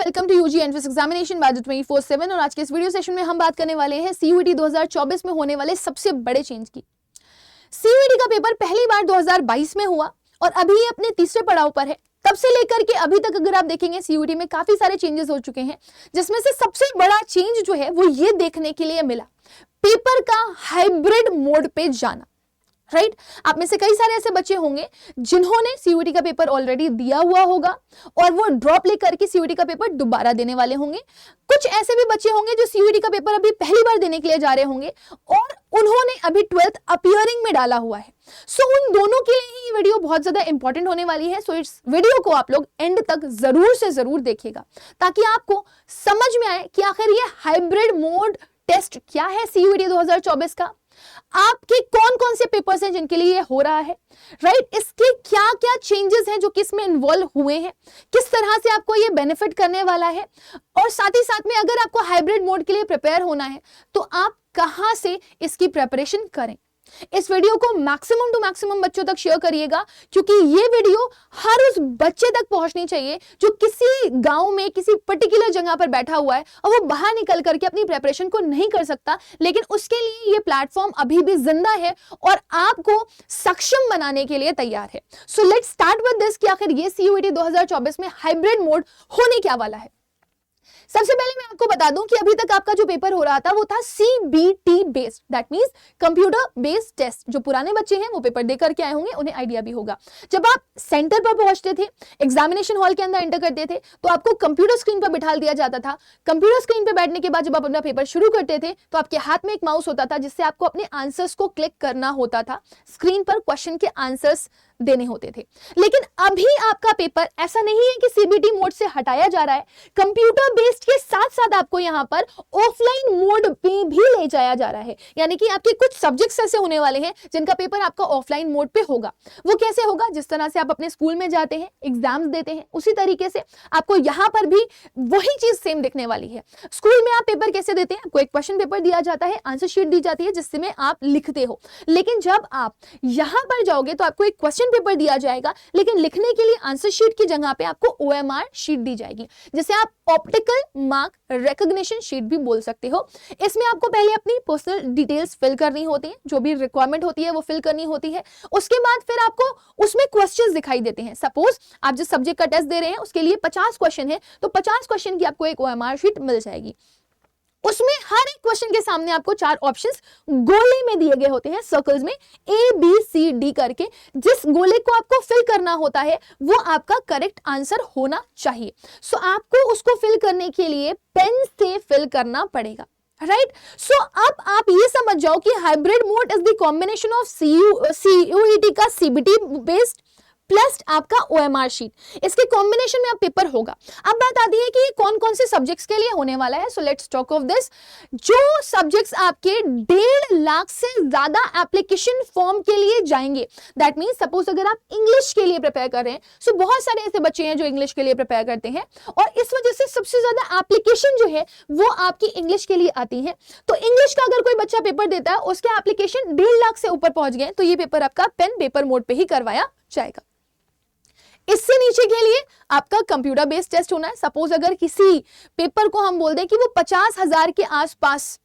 Welcome to UG entrance examination batch 24/7 और आज के इस वीडियो सेशन में हम बात करने वाले हैं सीयूईटी 2024 में होने वाले सबसे बड़े चेंज की। सीयूईटी का पेपर पहली बार 2022 में हुआ और अभी ये अपने तीसरे पड़ाव पर है। तब से लेकर के अभी तक अगर आप देखेंगे सीयूईटी में काफी सारे चेंजेस हो चुके हैं, जिसमें से सबसे बड़ा चेंज जो है वो ये देखने के लिए मिला, पेपर का हाइब्रिड मोड पे जाना। राइट आप में से कई सारे ऐसे बच्चे होंगे जिन्होंने सीयूईटी का पेपर ऑलरेडी दिया हुआ होगा और वो ड्रॉप लेकर के सीयूईटी का पेपर दोबारा देने वाले होंगे। कुछ ऐसे भी बच्चे होंगे जो सीयूईटी का पेपर अभी पहली बार देने के लिए जा रहे होंगे और उन्होंने अभी 12th अपीयरिंग में डाला हुआ है। सो उन दोनों के लिए ये वीडियो बहुत ज्यादा इंपॉर्टेंट होने वाली है। सो इस वीडियो को आप लोग एंड तक जरूर से जरूर देखिएगा ताकि आपको समझ में आए कि आखिर ये हाइब्रिड मोड टेस्ट क्या है सीयूईटी 2024 का, आपके कौन कौन से पेपर्स हैं जिनके लिए ये हो रहा है, राइट इसके क्या क्या चेंजेस हैं जो कि इसमें इन्वॉल्व हुए हैं, किस तरह से आपको ये बेनिफिट करने वाला है और साथ ही साथ में अगर आपको हाइब्रिड मोड के लिए प्रिपेयर होना है तो आप कहां से इसकी प्रिपरेशन करें। इस वीडियो को मैक्सिमम टू मैक्सिमम बच्चों तक शेयर करिएगा क्योंकि ये वीडियो हर उस बच्चे तक पहुंचनी चाहिए जो किसी गांव में किसी पर्टिकुलर जगह पर बैठा हुआ है और वो बाहर निकल करके अपनी प्रिपरेशन को नहीं कर सकता, लेकिन उसके लिए ये प्लेटफॉर्म अभी भी जिंदा है और आपको सक्षम बनाने के लिए तैयार है। So let's start with this कि आखिर ये सीयूईटी 2024 में हाइब्रिड मोड होने क्या वाला है। सबसे पहले मैं आपको बता दूं कि अभी तक आपका जो पेपर हो रहा था वो था CBT based, that means computer based test. जो पुराने बच्चे हैं वो पेपर दे करके आए होंगे, उन्हें आइडिया भी होगा। जब आप सेंटर पर पहुंचते थे, एग्जामिनेशन हॉल के अंदर एंटर करते थे तो आपको कंप्यूटर स्क्रीन पर बिठा दिया जाता था। कंप्यूटर स्क्रीन पर बैठने के बाद जब आप अपना पेपर शुरू करते थे तो आपके हाथ में एक माउस होता था जिससे आपको अपने आंसर्स को क्लिक करना होता था, स्क्रीन पर क्वेश्चन के आंसर्स देने होते थे। लेकिन अभी आपका पेपर ऐसा नहीं है कि सीबीटी मोड से हटाया जा रहा है, कंप्यूटर बेस्ड के साथ साथ आपको यहां पर ऑफलाइन मोड पे भी ले जाया जा रहा है। यानी कि आपके कुछ सब्जेक्ट्स ऐसे होने वाले हैं जिनका पेपर आपका ऑफलाइन मोड पे होगा। वो कैसे होगा? जिस तरह से आप अपने स्कूल में जाते हैं, एग्जाम्स देते हैं, उसी तरीके से आपको यहां पर भी वही चीज सेम दिखने वाली है। स्कूल में आप पेपर कैसे देते हैं? आपको एक क्वेश्चन पेपर दिया जाता है, आंसर शीट दी जाती है जिसमें आप लिखते हो। लेकिन जब आप यहां पर जाओगे तो आपको एक क्वेश्चन पेपर दिया जाएगा, लेकिन लिखने के लिए आंसर शीट की जगह पे आपको OMR शीट दी जाएगी, जिसे आप ऑप्टिकल मार्क रिकॉग्निशन शीट भी बोल सकते हो। इसमें आपको पहले अपनी पर्सनल डिटेल्स फिल करनी होती है, जो भी रिक्वायरमेंट होती है वो फिल करनी होती है। उसके बाद फिर आपको उसमें क्वेश्चंस दिखाई देते हैं। सपोज आप जिस सब्जेक्ट का टेस्ट दे रहे हैं उसके लिए 50 क्वेश्चन है तो 50 क्वेश्चन की आपको एक OMR शीट मिल जाएगी। उसमें हर एक क्वेश्चन के सामने आपको 4 ऑप्शंस गोले में दिए गए होते हैं, सर्कल्स में ABCD करके। जिस गोले को आपको फिल करना होता है वो आपका करेक्ट आंसर होना चाहिए। सो आपको उसको फिल करने के लिए पेन से फिल करना पड़ेगा, राइट। सो अब आप ये समझ जाओ कि hybrid mode is the combination of CUET का CBT बेस्ड प्लस आपका OMR शीट। इसके कॉम्बिनेशन में आप पेपर होगा। अब बात आती है कि ये कौन कौन से सब्जेक्ट्स के लिए होने वाला है। So let's talk of this. जो सब्जेक्ट्स आपके 1.5 लाख से ज्यादा एप्लीकेशन फॉर्म के लिए जाएंगे, दैट मींस सपोज अगर आप इंग्लिश के लिए प्रिपेयर कर रहे हैं, सो बहुत सारे ऐसे बच्चे हैं जो इंग्लिश के लिए प्रिपेयर करते हैं और इस वजह से सबसे ज्यादा एप्लीकेशन जो है वो आपकी इंग्लिश के लिए आती है। तो इंग्लिश का अगर कोई बच्चा पेपर देता है, उसके एप्लीकेशन 1.5 लाख से ऊपर पहुंच गए तो ये पेपर आपका पेन पेपर मोड पे ही करवाया जाएगा। इससे नीचे के लिए आपका कंप्यूटर बेस्ड टेस्ट होना है। सपोज अगर किसी पेपर को हम बोल दें कि वो 50,000 के आसपास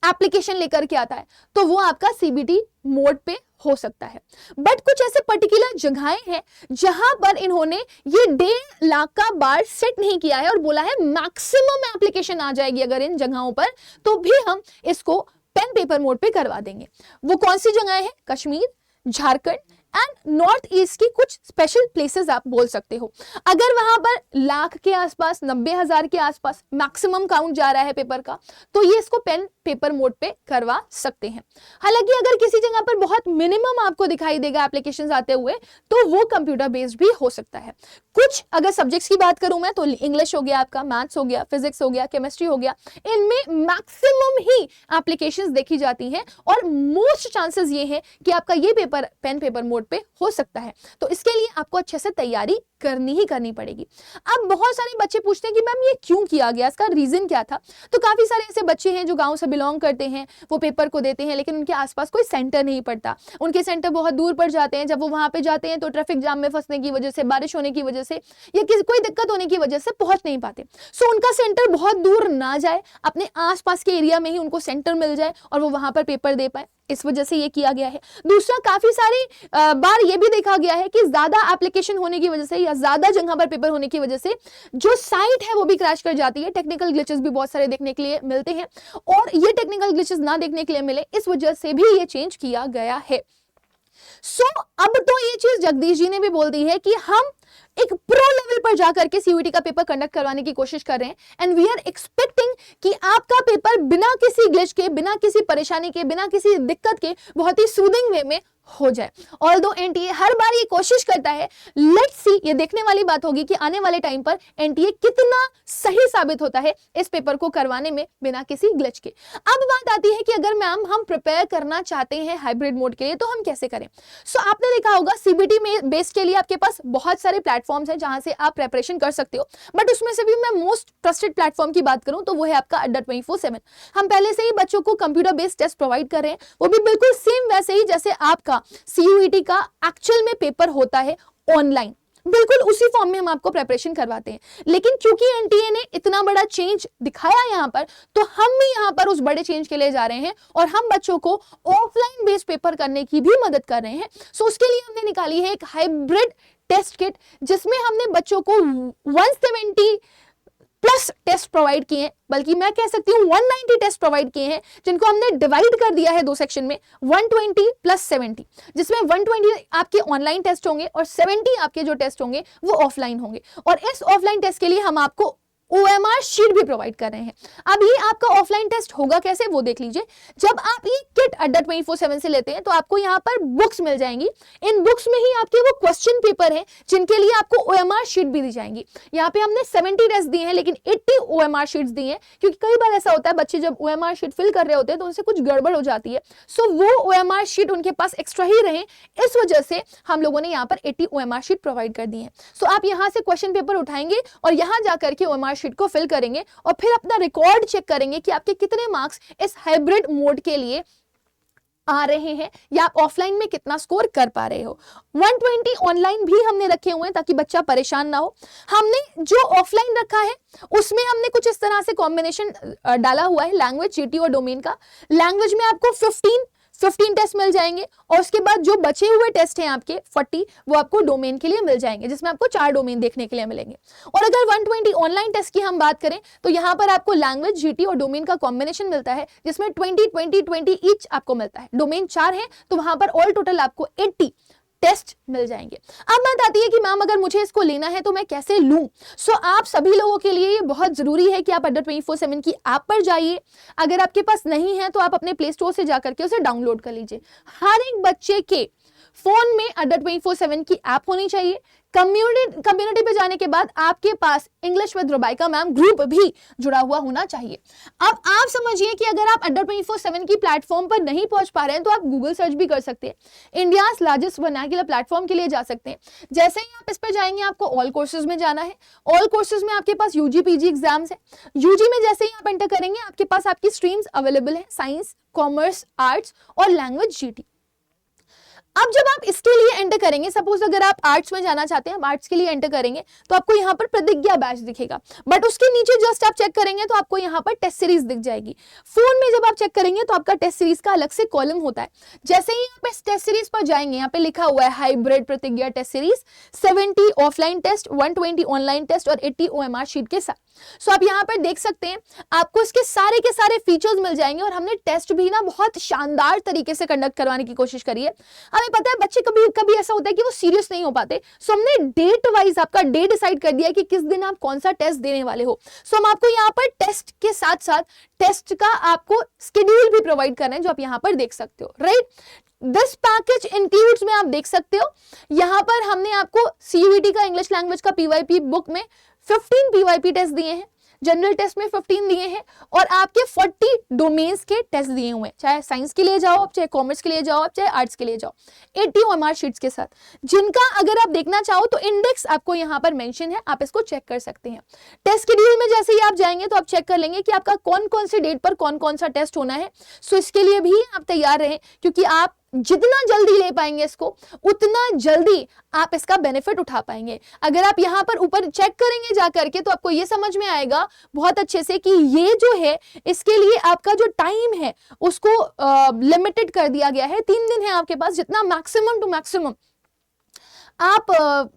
एप्लीकेशन लेकर के आता है तो वो आपका CBT मोड पे हो सकता है। बट कुछ ऐसे पर्टिकुलर जगहें हैं जहां पर इन्होंने ये 1.5 लाख का बार सेट नहीं किया है और बोला है मैक्सिमम एप्लीकेशन आ जाएगी अगर इन जगहों पर, तो भी हम इसको पेन पेपर मोड पे करवा देंगे। वो कौन सी जगह है? Kashmir, Jharkhand and north east की कुछ स्पेशल प्लेसेस आप बोल सकते हो। अगर वहां पर 1 लाख के आसपास, 90,000 के आसपास मैक्सिमम काउंट जा रहा है पेपर का, तो ये इसको पेन पेपर मोड पे करवा सकते हैं। हालांकि अगर किसी जगह पर बहुत मिनिमम आपको दिखाई देगा एप्लीकेशंस आते हुए तो वो कंप्यूटर बेस्ड भी हो सकता है। कुछ अगर सब्जेक्ट्स की बात करूं मैं तो इंग्लिश हो गया, आपका मैथ्स हो गया, फिजिक्स हो गया, केमिस्ट्री हो गया, इनमें मैक्सिमम ही एप्लीकेशंस देखी जाती हैं और मोस्ट चांसेस ये हैं कि आपका ये paper pen paper mode board पे हो सकता है। तो इसके लिए आपको अच्छे से तैयारी करनी ही करनी पड़ेगी। अब बहुत सारे बच्चे पूछते हैं कि मैम ये क्यों किया गया, इसका रीजन क्या था। तो काफी सारे ऐसे बच्चे हैं जो गांव से बिलोंग करते हैं, वो पेपर को देते हैं लेकिन उनके आसपास कोई सेंटर नहीं पड़ता, उनके सेंटर बहुत दूर पड़ जाते हैं। जब वो वहां पे जाते हैं तो ट्रैफिक जाम में फंसने की वजह से, बारिश होने की वजह से या किसी कोई दिक्कत होने की वजह से पहुंच नहीं पाते। सो उनका सेंटर बहुत दूर ना जाए, अपने आसपास के एरिया में ही उनको सेंटर मिल जाए और वो वहां पर पेपर दे पाए, इस वजह से ये किया गया है। दूसरा, काफी सारी बार ये भी देखा गया है कि ज्यादा एप्लीकेशन होने की वजह से या ज्यादा जगह पर पेपर होने की वजह से जो साइट है वो भी क्रैश कर जाती है। टेक्निकल ग्लिचेस भी बहुत सारे देखने के लिए मिलते हैं और ये टेक्निकल ग्लिचेस ना देखने के लिए मिले, इस वजह से भी ये चेंज किया गया है। अब तो ये चीज जगदीश जी ने भी बोल दी है कि हम एक प्रो लेवल पर जाकर के सीयूईटी का पेपर कंडक्ट करवाने की कोशिश कर रहे हैं एंड वी आर एक्सपेक्टिंग कि आपका पेपर बिना किसी ग्लिच के, बिना किसी परेशानी के, बिना किसी दिक्कत के बहुत ही सूदिंग वे में हो जाए। ऑल्दो एनटीए हर बार ये कोशिश करता है, लेट्स सी, ये देखने वाली बात होगी कि आने वाले टाइम पर एनटीए कितना सही साबित होता है इस पेपर को करवाने में बिना किसी ग्लिच के। अब बात आती है कि अगर मैम हम प्रिपेयर करना चाहते हैं हाइब्रिड मोड के लिए तो हम कैसे करें। आपने देखा होगा सीबीटी में बेस के लिए आपके पास बहुत सारे प्लेटफॉर्म्स हैं जहां से आप प्रिपरेशन कर सकते हो, बट उसमें से भी मैं मोस्ट ट्रस्टेड प्लेटफॉर्म की बात करूं तो वो है आपका अड्डा 24/7। हम पहले से ही बच्चों को कंप्यूटर बेस्ड टेस्ट प्रोवाइड कर रहे हैं, वो भी बिल्कुल सेम वैसे ही जैसे आपका सीयूईटी का एक्चुअल में पेपर होता है ऑनलाइन, बिल्कुल उसी फॉर्म में हम आपको प्रिपरेशन करवाते हैं। लेकिन क्योंकि एनटीए ने इतना बड़ा चेंज दिखाया यहां पर, तो हम भी यहां पर उस बड़े चेंज के लिए जा रहे हैं और हम बच्चों को ऑफलाइन बेस्ड पेपर करने की भी मदद कर रहे हैं। उसके लिए हमने निकाली है एक हाइब्रिड टेस्ट किट जिसमें हमने बच्चों को 170 प्लस टेस्ट प्रोवाइड किए हैं, बल्कि मैं कह सकती हूं 190 टेस्ट प्रोवाइड किए हैं, जिनको हमने डिवाइड कर दिया है दो सेक्शन में, 120 प्लस 70, जिसमें 120 आपके ऑनलाइन टेस्ट होंगे और 70 आपके जो टेस्ट होंगे वो ऑफलाइन होंगे। और इस ऑफलाइन टेस्ट के लिए हम आपको OMR शीट भी प्रोवाइड कर रहे हैं। अब ये आपका ऑफलाइन टेस्ट होगा कैसे वो देख लीजिए। जब आप ये किट अड्डा 24/7 से लेते हैं तो आपको यहाँ पर बुक्स मिल जाएंगी, इन बुक्स में ही आपके वो क्वेश्चन पेपर हैं जिनके लिए आपको OMR शीट भी दी जाएंगी। यहाँ पे हमने 70 टेस्ट दिए हैं लेकिन 80 OMR शीट्स दी हैं, क्योंकि कई बार ऐसा होता है बच्चे जब OMR शीट फिल कर रहे होते हैं तो उनसे कुछ गड़बड़ हो जाती है। वो OMR शीट उनके पास एक्स्ट्रा ही रहे, इस वजह से हम लोगों ने यहाँ पर 80 OMR शीट प्रोवाइड कर दी है। आप यहाँ से क्वेश्चन पेपर उठाएंगे और यहाँ जाकर के OMR शीट को फिल करेंगे और फिर अपना रिकॉर्ड चेक करेंगे कि आपके कितने मार्क्स इस हाइब्रिड मोड के लिए आ रहे हैं या आप ऑफलाइन में कितना स्कोर कर पा रहे हो। 120 ऑनलाइन भी हमने रखे हुए हैं ताकि बच्चा परेशान ना हो। हमने जो ऑफलाइन रखा है उसमें हमने कुछ इस तरह से कॉम्बिनेशन डाला हुआ है लैंग्वेज, जीटी और डोमेन का। लैंग्वेज में आपको 15 टेस्ट मिल जाएंगे और उसके बाद जो बचे हुए टेस्ट हैं आपके 40 वो आपको डोमेन के लिए मिल जाएंगे, जिसमें आपको 4 डोमेन देखने के लिए मिलेंगे। और अगर 120 ऑनलाइन टेस्ट की हम बात करें तो यहाँ पर आपको लैंग्वेज, जीटी और डोमेन का कॉम्बिनेशन मिलता है, जिसमें 20 ईच आपको मिलता है। डोमेन 4 है तो वहां पर ऑल टोटल आपको 80 टेस्ट मिल जाएंगे। अब बात आती है कि मैम अगर मुझे इसको लेना है तो मैं कैसे लूं। आप सभी लोगों के लिए ये बहुत जरूरी है कि आप अड्डा 24/7 की ऐप पर जाइए। अगर आपके पास नहीं है तो आप अपने प्ले स्टोर से जाकर के उसे डाउनलोड कर लीजिए। हर एक बच्चे के फोन में अड्डा 24/7 की ऐप होनी चाहिए। कम्युनिटी पे जाने के बाद आपके पास इंग्लिश विद रुबाइका मैम ग्रुप भी जुड़ा हुआ होना चाहिए। अब आप समझिए कि अगर आप अड्डा 24/7 की प्लेटफॉर्म पर नहीं पहुंच पा रहे हैं तो आप गूगल सर्च भी कर सकते हैं। इंडियाज लार्जेस्ट वर्नाक्युलर प्लेटफॉर्म के लिए जा सकते हैं। जैसे ही आप इस पर जाएंगे आपको ऑल कोर्सेज में जाना है। ऑल कोर्सेज में आपके पास यूजी पीजी एग्जाम्स है। यूजी में जैसे ही आप एंटर करेंगे आपके पास आपकी स्ट्रीम्स अवेलेबल है, साइंस, कॉमर्स, आर्ट्स और लैंग्वेज जीटी। अब जब आप इसके लिए एंटर करेंगे, सपोज अगर आप आर्ट्स में जाना चाहते हैं, आप आर्ट्स के लिए एंटर करेंगे तो आपको यहाँ पर प्रतिज्ञा बैच दिखेगा, बट उसके नीचे जस्ट आप चेक करेंगे तो आपको यहाँ पर टेस्ट सीरीज दिख जाएगी। फोन में जब आप चेक करेंगे तो आपका टेस्ट सीरीज का अलग से कॉलम होता है। जैसे ही आप इस टेस्ट सीरीज पर जाएंगे, यहाँ पे लिखा हुआ है hybrid Pratigya test series, 70 offline test, 120 online test और 80 OMR शीट के साथ। आप यहाँ पर देख सकते हैं आपको इसके सारे के सारे फीचर्स मिल जाएंगे और हमने टेस्ट भी ना बहुत शानदार तरीके से कंडक्ट करवाने की कोशिश करी है। हमें पता है बच्चे कभी कभी ऐसा होता है कि वो सीरियस नहीं हो पाते, हमने डेट वाइज आपका डे डिसाइड कर दिया है कि किस दिन आप कौन सा टेस्ट देने वाले हो। हम आपको यहाँ पर टेस्ट के साथ साथ टेस्ट का आपको शेड्यूल भी प्रोवाइड कर रहे हैं, जो आप यहाँ पर देख सकते हो, राइट। दिस पैकेज इंक्लूड्स में आप देख सकते हो यहाँ पर हमने आपको सीयूईटी का इंग्लिश लैंग्वेज का पीवाईपी बुक में 15 पीवाईपी टेस्ट दिए हैं, जनरल टेस्ट में 15 दिए हैं और आपके 40 डोमेन्स के टेस्ट दिए हुए हैं, चाहे साइंस के लिए जाओ आप, चाहे कॉमर्स के लिए जाओ आप, चाहे आर्ट्स के लिए जाओ, 80 OMR शीट्स के साथ, जिनका अगर आप देखना चाहो तो इंडेक्स आपको यहाँ पर मेंशन है, आप इसको चेक कर सकते हैं। टेस्ट शेड्यूल में जैसे ही आप जाएंगे तो आप चेक कर लेंगे कि आपका कौन कौन सी डेट पर कौन कौन सा टेस्ट होना है। सो इसके लिए भी आप तैयार रहें, क्योंकि आप जितना जल्दी ले पाएंगे इसको, उतना जल्दी आप इसका बेनिफिट उठा पाएंगे। अगर आप यहाँ पर ऊपर चेक करेंगे जा करके तो आपको ये समझ में आएगा बहुत अच्छे से कि ये जो है इसके लिए आपका जो टाइम है उसको लिमिटेड कर दिया गया है। 3 दिन है आपके पास, जितना मैक्सिमम टू मैक्सिमम आप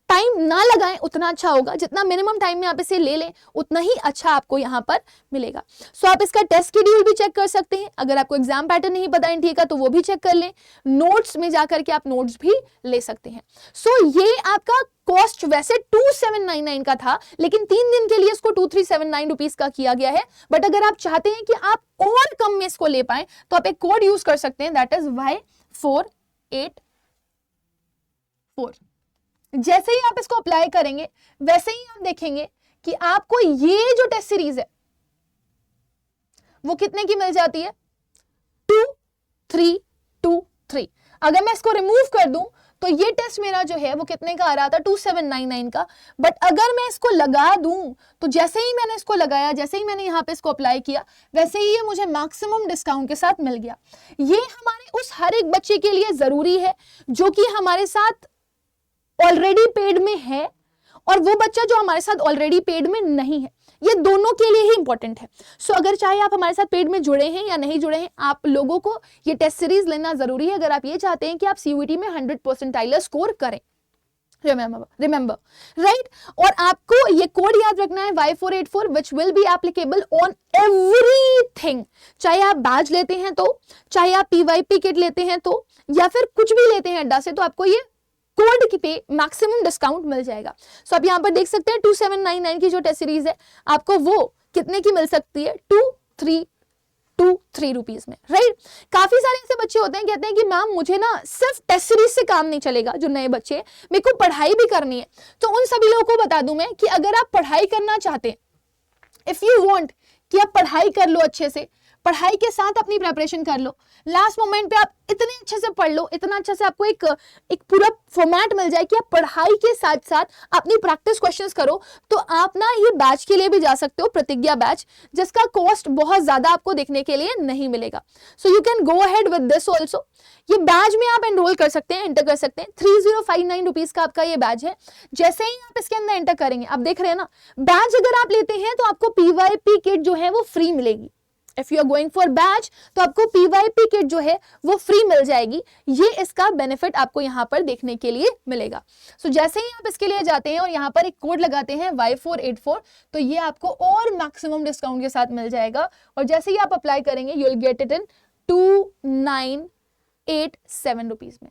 टाइम ना लगाएं उतना अच्छा होगा, जितना मिनिमम टाइम में आप इसे ले लें उतना ही अच्छा आपको यहाँ पर मिलेगा। सो आप इसका टेस्ट शेड्यूल भी चेक कर सकते हैं। अगर आपको एग्जाम पैटर्न नहीं पता ठीक है तो वो भी चेक कर लें। नोट्स में जाकर के आप नोट्स भी ले सकते हैं। सो ये आपका कॉस्ट वैसे 2799 का था, लेकिन 3 दिन के लिए इसको 2379 रुपीज का किया गया है। बट अगर आप चाहते हैं कि आप और कम में इसको ले पाए तो आप एक कोड यूज कर सकते हैं, दैट इज Y484। जैसे ही आप इसको अप्लाई करेंगे वैसे ही आप देखेंगे कि आपको ये जो टेस्ट सीरीज है वो कितने की मिल जाती है, 2323। अगर मैं इसको रिमूव कर दूं तो ये टेस्ट मेरा जो है वो कितने का आ रहा था, 2799 का। बट अगर मैं इसको लगा दूं तो जैसे ही मैंने इसको लगाया, जैसे ही मैंने यहाँ पे इसको अप्लाई किया, वैसे ही ये मुझे मैक्सिमम डिस्काउंट के साथ मिल गया। ये हमारे उस हर एक बच्चे के लिए जरूरी है जो कि हमारे साथ ऑलरेडी पेड में है और वो बच्चा जो हमारे साथ ऑलरेडी पेड में नहीं है, ये दोनों के लिए ही इंपॉर्टेंट है। सो अगर चाहे आप हमारे साथ पेड में जुड़े हैं या नहीं जुड़े हैं, आप लोगों को ये टेस्ट सीरीज लेना जरूरी है अगर आप ये चाहते हैं कि आप CUET में 100% स्कोर करें। Remember right. और आपको ये कोड याद रखना है Y484, which will be applicable on everything. चाहे आप बैच लेते हैं तो, चाहे आप PYP किट लेते हैं तो, या फिर कुछ भी लेते हैं अड्डा से, तो आपको ये कोड की पे मैक्सिमम डिस्काउंट मिल जाएगा। सो आप यहाँ पर देख सकते हैं 2799 की जो टेस्ट सीरीज है आपको वो कितने की मिल सकती है, 2323 रुपीज में, राइट। काफी सारे ऐसे बच्चे होते हैं कहते हैं कि मैम मुझे ना सिर्फ टेस्ट सीरीज से काम नहीं चलेगा, जो नए बच्चे, मेरे को पढ़ाई भी करनी है। तो उन सभी लोगों को बता दूं मैं कि अगर आप पढ़ाई करना चाहते हैं, इफ यू वांट कि आप पढ़ाई कर लो अच्छे से, पढ़ाई के साथ अपनी प्रिपरेशन कर लो, लास्ट मोमेंट पे आप इतने अच्छे से पढ़ लो, इतना अच्छा से आपको एक पूरा फॉर्मेट मिल जाए कि आप पढ़ाई के साथ साथ अपनी प्रैक्टिस क्वेश्चंस करो, तो आप ना ये बैच के लिए भी जा सकते हो, प्रतिज्ञा बैच, जिसका कॉस्ट बहुत ज्यादा आपको देखने के लिए नहीं मिलेगा। So you can go ahead with this also. ये बैच में आप एनरोल कर सकते हैं, एंटर कर सकते हैं। 3059 रुपीज का आपका ये बैच है। जैसे ही आप इसके अंदर एंटर करेंगे, आप देख रहे हैं ना, बैच अगर आप लेते हैं तो आपको PYP किट जो है वो फ्री मिलेगी। If you are going for batch तो आपको PYP किट जो है वो फ्री मिल जाएगी। ये इसका बेनिफिट आपको यहाँ पर देखने के लिए मिलेगा। सो जैसे ही आप इसके लिए जाते हैं और यहाँ पर एक कोड लगाते हैं Y484, तो ये आपको और मैक्सिमम डिस्काउंट के साथ मिल जाएगा। और जैसे ही आप अप्लाई करेंगे you will get it in 2987 rupees में।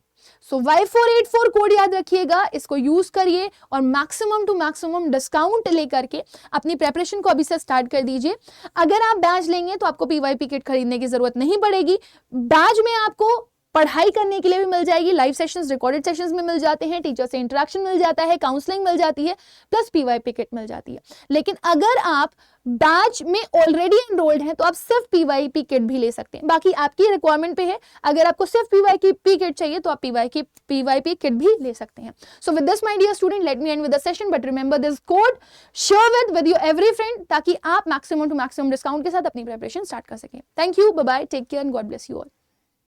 सो Y484 कोड याद रखिएगा, इसको यूज करिए और मैक्सिमम टू मैक्सिमम डिस्काउंट लेकर के अपनी प्रिपरेशन को अभी से स्टार्ट कर दीजिए। अगर आप बैच लेंगे तो आपको PYP किट खरीदने की जरूरत नहीं पड़ेगी। बैच में आपको पढ़ाई करने के लिए भी मिल जाएगी, लाइव सेशंस, रिकॉर्डेड सेशंस में मिल जाते हैं, टीचर से इंटरेक्शन मिल जाता है, काउंसलिंग मिल जाती है, प्लस PYP किट मिल जाती है। लेकिन अगर आप बैच में ऑलरेडी एनरोल्ड हैं तो आप सिर्फ PYP किट भी ले सकते हैं, बाकी आपकी रिक्वायरमेंट पे है। अगर आपको सिर्फ PYP किट चाहिए तो आप PYP किट भी ले सकते हैं। So with this my dear student, let me end with the session, but remember this code, share with your every friend, ताकि आप मैक्सिमम टू मैक्सिमम डिस्काउंट के साथ अपनी प्रिपरेशन स्टार्ट कर सकें। Thank you, bye bye, take care and God bless you all.